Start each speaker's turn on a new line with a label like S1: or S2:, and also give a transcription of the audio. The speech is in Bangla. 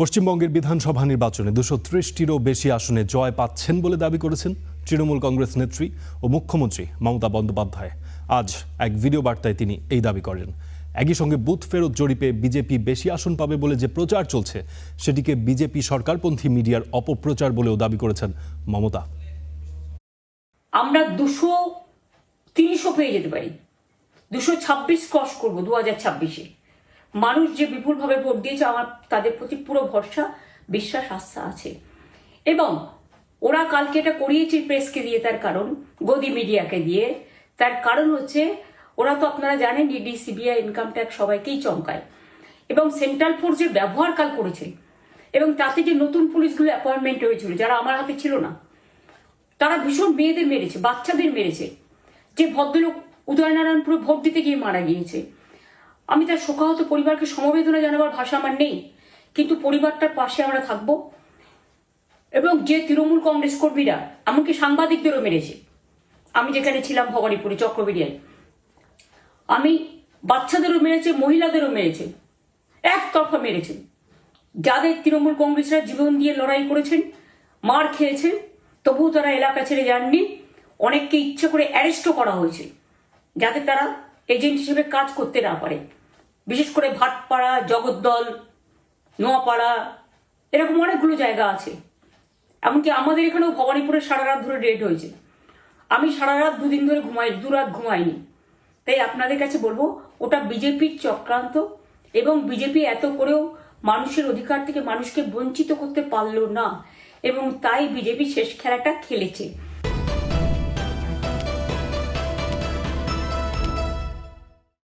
S1: পশ্চিমবঙ্গের বিধানসভা নির্বাচনে 230টিরও বেশি আসনে জয় পাচ্ছেন বলে দাবি করেছেন তৃণমূল কংগ্রেস নেত্রী ও মুখ্যমন্ত্রী মমতা বন্দ্যোপাধ্যায়। আজ এক ভিডিও বার্তায় তিনি এই দাবি করেন। একই সঙ্গে বুথ ফেরত জরিপে বিজেপি বেশি আসন পাবে বলে যে প্রচার চলছে সেটিকে বিজেপি সরকারপন্থী মিডিয়ার অপপ্রচার বলেও দাবি করেছেন মমতা।
S2: আমরা 200-300 পেয়ে যেতে পারি, 226 ক্রস করবো 2026-এ। মানুষ যে বিপুলভাবে ভোট দিয়েছে, আমার তাদের প্রতি পুরো ভরসা, বিশ্বাস, আস্থা আছে। এবং ওরা কালকে এটা করিয়েছে প্রেসকে দিয়ে, তার কারণ গদি মিডিয়াকে দিয়ে। তার কারণ হচ্ছে ওরা তো আপনারা জানেন ইডি, সিবিআই, ইনকাম ট্যাক্স সবাইকেই চমকায় এবং সেন্ট্রাল ফোর্সের ব্যবহার কাল করেছে। এবং তাতে যে নতুন পুলিশগুলো অ্যাপয়েন্টমেন্ট হয়েছিল, যারা আমার হাতে ছিল না, তারা ভীষণ মেয়েদের মেরেছে, বাচ্চাদের মেরেছে। যে ভদ্রলোক উদয়নারায়ণপুরে ভোট দিতে গিয়ে মারা গিয়েছে, আমি তার শোকাহত পরিবারকে সমবেদনা জানাবার ভাষা আমার নেই, কিন্তু পরিবারটার পাশে আমরা থাকব। এবং যে তৃণমূল কংগ্রেস কর্মীরা এমনকি সাংবাদিকদেরও মেরেছে, আমি যেখানে ছিলাম ভবানীপুরে চক্রবেড়িয়ায়, আমি বাচ্চাদেরও মেরেছে, মহিলাদেরও মেরেছে, একতরফা মেরেছে। যাদের তৃণমূল কংগ্রেসরা জীবন দিয়ে লড়াই করেছেন, মার খেয়েছেন, তবুও তারা এলাকা ছেড়ে যাননি। অনেককে ইচ্ছে করে অ্যারেস্টও করা হয়েছে যাতে তারা এজেন্ট হিসেবে কাজ করতে না পারে। বিশেষ করে ভাটপাড়া, জগদ্দল, নোয়াপাড়া, এরকম অনেকগুলো জায়গা আছে। এমনকি আমাদের এখানেও ভবানীপুরে সারা রাত ধরে রেড হয়েছে। আমি সারা রাত 2 দিন ধরে দু রাত ঘুমাইনি। তাই আপনাদের কাছে বলবো, ওটা বিজেপির চক্রান্ত। এবং বিজেপি এত করেও মানুষের অধিকার থেকে মানুষকে বঞ্চিত করতে পারলো না, এবং তাই বিজেপি শেষ খেলাটা খেলেছে।